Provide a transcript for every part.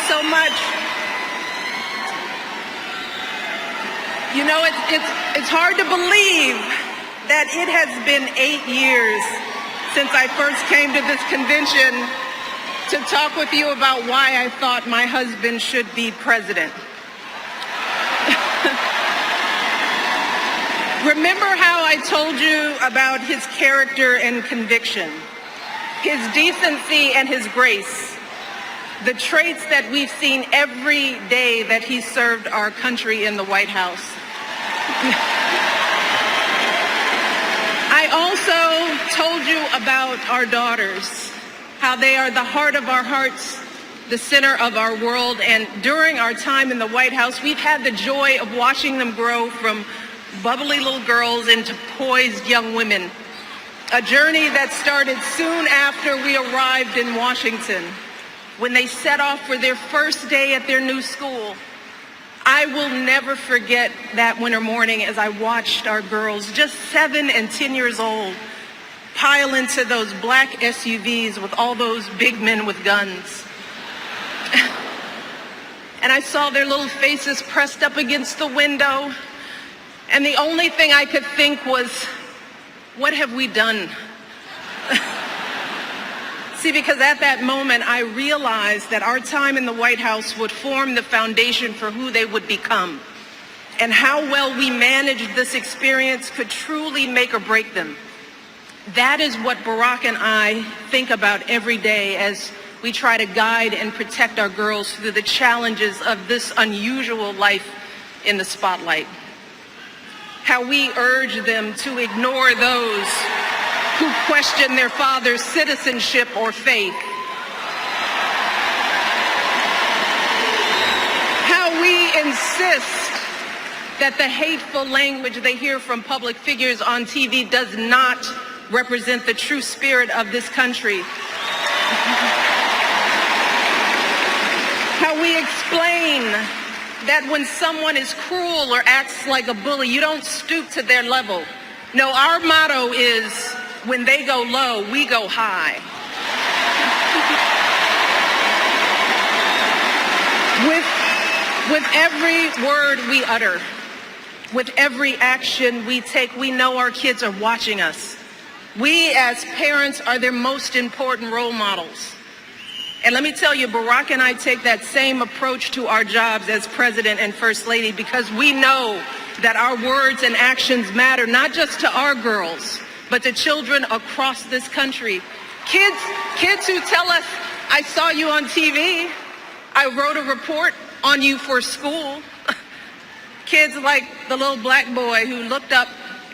so much. You know, it's hard to believe that it has been 8 years since I first came to this convention to talk with you about why I thought my husband should be president. Remember how I told you about his character and conviction, his decency and his grace, the traits that we've seen every day that he served our country in the White House. I also told you about our daughters, how they are the heart of our hearts, the center of our world, and during our time in the White House, we've had the joy of watching them grow from bubbly little girls into poised young women, a journey that started soon after we arrived in Washington, when they set off for their first day at their new school. I will never forget that winter morning as I watched our girls, just 7 and 10 years old, pile into those black SUVs with all those big men with guns. And I saw their little faces pressed up against the window, and the only thing I could think was, what have we done? See, because at that moment, I realized that our time in the White House would form the foundation for who they would become. And how well we managed this experience could truly make or break them. That is what Barack and I think about every day as we try to guide and protect our girls through the challenges of this unusual life in the spotlight. How we urge them to ignore those who question their father's citizenship or faith. How we insist that the hateful language they hear from public figures on TV does not represent the true spirit of this country. How we explain that when someone is cruel or acts like a bully, you don't stoop to their level. No, our motto is, when they go low, we go high. With every word we utter, with every action we take, we know our kids are watching us. We as parents are their most important role models. And let me tell you, Barack and I take that same approach to our jobs as President and First Lady, because we know that our words and actions matter, not just to our girls, but to children across this country. Kids who tell us, I saw you on TV, I wrote a report on you for school. Kids like the little black boy who looked up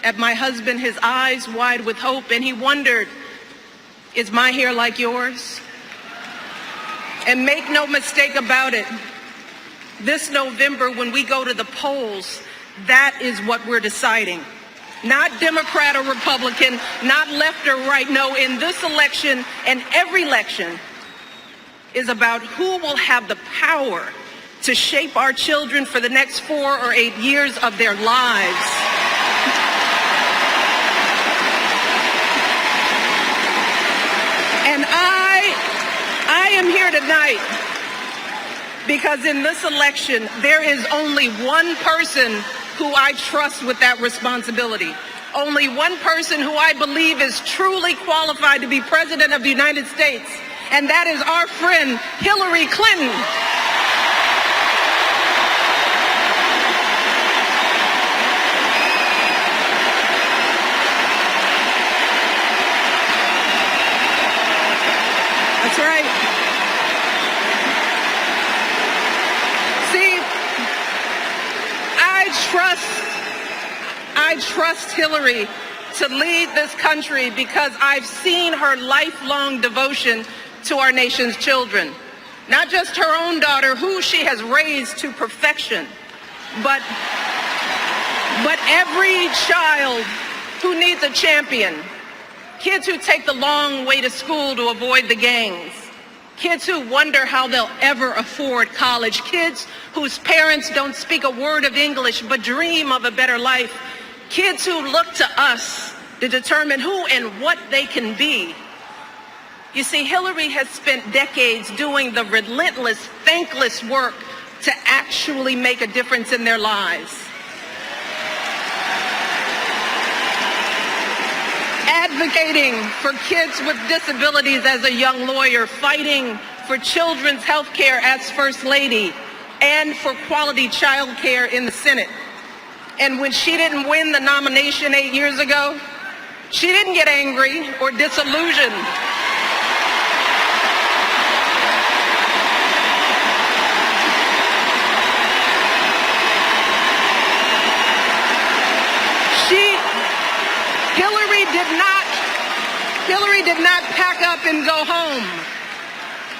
at my husband, his eyes wide with hope, and he wondered, is my hair like yours? And make no mistake about it, this November when we go to the polls, that is what we're deciding. Not Democrat or Republican, not left or right. No, in this election and every election is about who will have the power to shape our children for the next 4 or 8 years of their lives. And I am here tonight because in this election, there is only one person who I trust with that responsibility. Only one person who I believe is truly qualified to be President of the United States, and that is our friend Hillary Clinton. That's right. See, I trust Hillary to lead this country because I've seen her lifelong devotion to our nation's children. Not just her own daughter, who she has raised to perfection, but every child who needs a champion. Kids who take the long way to school to avoid the gangs. Kids who wonder how they'll ever afford college. Kids whose parents don't speak a word of English but dream of a better life. Kids who look to us to determine who and what they can be. You see, Hillary has spent decades doing the relentless, thankless work to actually make a difference in their lives. Advocating for kids with disabilities as a young lawyer, fighting for children's health care as First Lady, and for quality child care in the Senate. And when she didn't win the nomination 8 years ago, she didn't get angry or disillusioned. Hillary did not pack up and go home,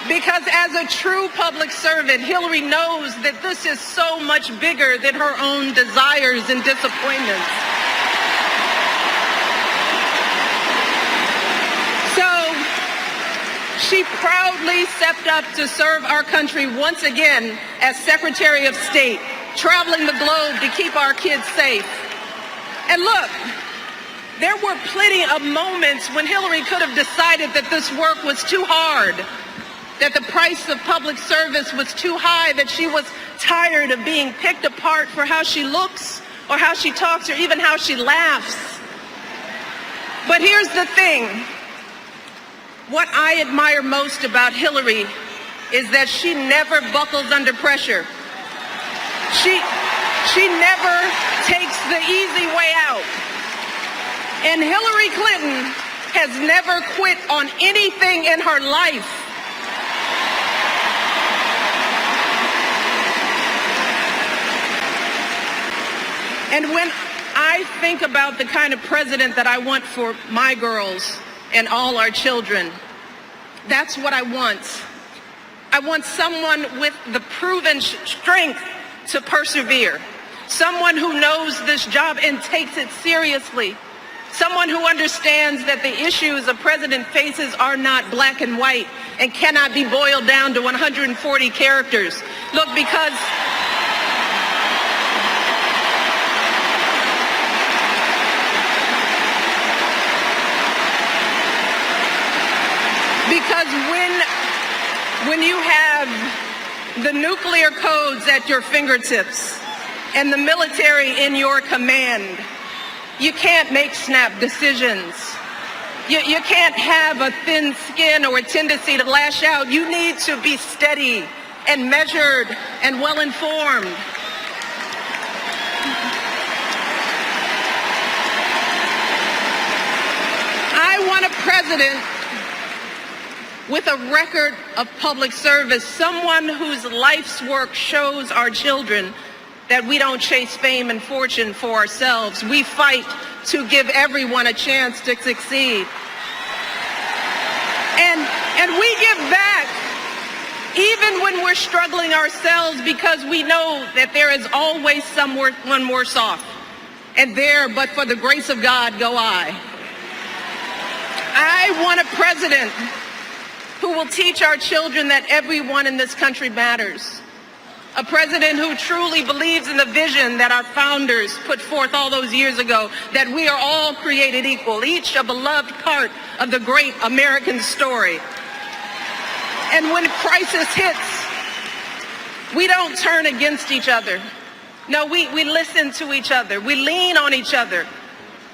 because as a true public servant, Hillary knows that this is so much bigger than her own desires and disappointments. So she proudly stepped up to serve our country once again as Secretary of State, traveling the globe to keep our kids safe. And look, there were plenty of moments when Hillary could have decided that this work was too hard, that the price of public service was too high, that she was tired of being picked apart for how she looks or how she talks or even how she laughs. But here's the thing. What I admire most about Hillary is that she never buckles under pressure. She never takes the easy way out. And Hillary Clinton has never quit on anything in her life. And when I think about the kind of president that I want for my girls and all our children, that's what I want. I want someone with the proven strength to persevere, someone who knows this job and takes it seriously. Someone who understands that the issues a president faces are not black and white and cannot be boiled down to 140 characters. Look, because when you have the nuclear codes at your fingertips and the military in your command, you can't make snap decisions. You can't have a thin skin or a tendency to lash out. You need to be steady and measured and well-informed. I want a president with a record of public service, someone whose life's work shows our children that we don't chase fame and fortune for ourselves. We fight to give everyone a chance to succeed. And we give back even when we're struggling ourselves, because we know that there is always someone worse off. And there, but for the grace of God, go I. I want a president who will teach our children that everyone in this country matters. A president who truly believes in the vision that our founders put forth all those years ago, that we are all created equal, each a beloved part of the great American story. And when crisis hits, we don't turn against each other. No, we listen to each other. We lean on each other,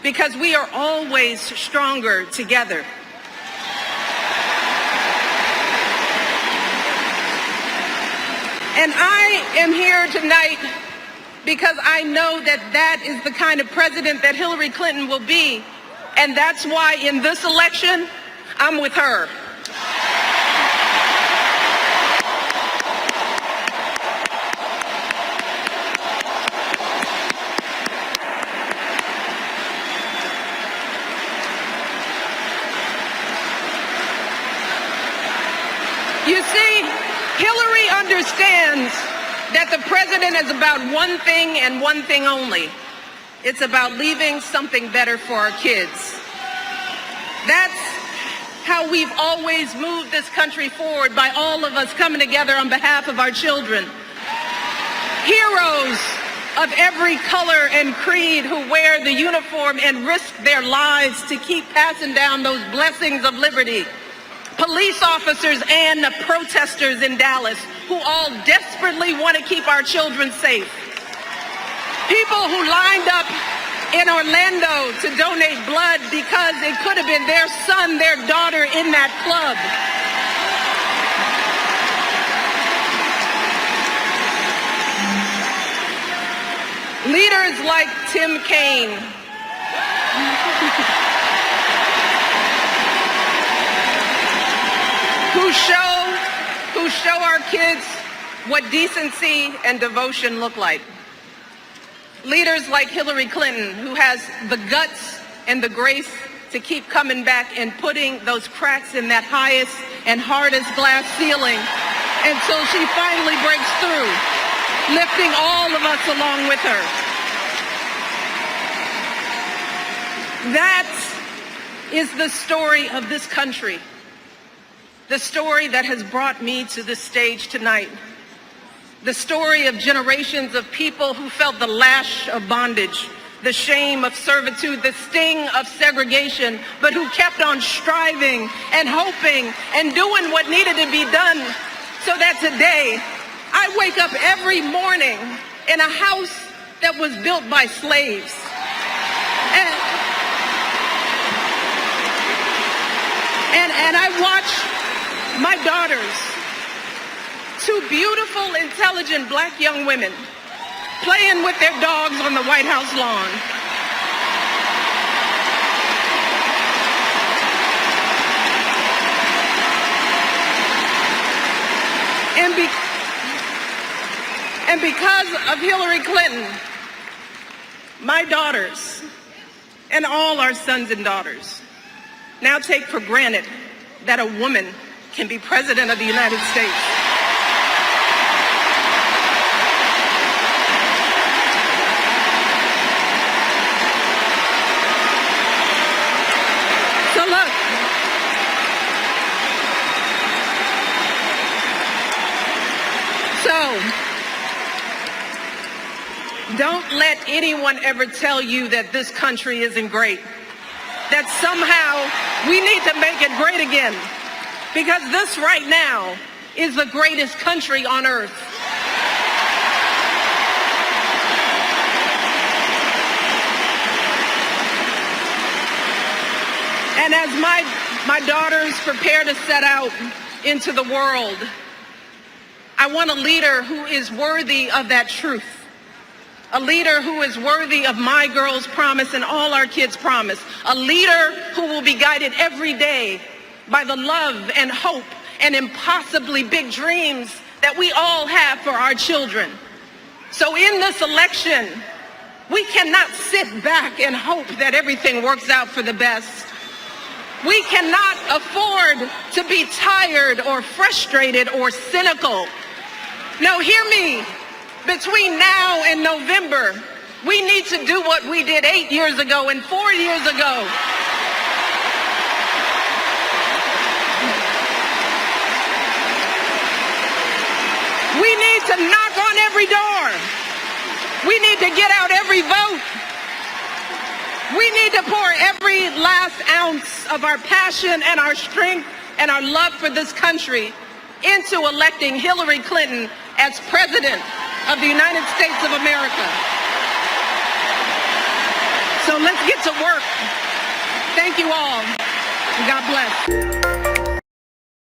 because we are always stronger together. And I am here tonight because I know that that is the kind of president that Hillary Clinton will be. And that's why in this election, I'm with her. You see, Hillary understands that the president is about one thing and one thing only. It's about leaving something better for our kids. That's how we've always moved this country forward, by all of us coming together on behalf of our children. Heroes of every color and creed who wear the uniform and risk their lives to keep passing down those blessings of liberty. police officers and protesters in Dallas who all desperately want to keep our children safe. People who lined up in Orlando to donate blood because it could have been their son, their daughter in that club. Leaders like Tim Kaine, who show our kids what decency and devotion look like. Leaders like Hillary Clinton, who has the guts and the grace to keep coming back and putting those cracks in that highest and hardest glass ceiling until she finally breaks through, lifting all of us along with her. That is the story of this country, the story that has brought me to this stage tonight. The story of generations of people who felt the lash of bondage, the shame of servitude, the sting of segregation, but who kept on striving and hoping and doing what needed to be done so that today I wake up every morning in a house that was built by slaves. And I watch my daughters, two beautiful, intelligent black young women, playing with their dogs on the White House lawn. And because of Hillary Clinton, my daughters and all our sons and daughters now take for granted that a woman can be president of the United States. So look, don't let anyone ever tell you that this country isn't great, that somehow we need to make it great again, because this right now is the greatest country on earth. And as my daughters prepare to set out into the world, I want a leader who is worthy of that truth. A leader who is worthy of my girls' promise and all our kids' promise. A leader who will be guided every day by the love and hope and impossibly big dreams that we all have for our children. So in this election, we cannot sit back and hope that everything works out for the best. We cannot afford to be tired or frustrated or cynical. No, hear me. Between now and November, we need to do what we did 8 years ago and 4 years ago. We need to knock on every door. We need to get out every vote. We need to pour every last ounce of our passion and our strength and our love for this country into electing Hillary Clinton as president of the United States of America. So let's get to work. Thank you all. God bless.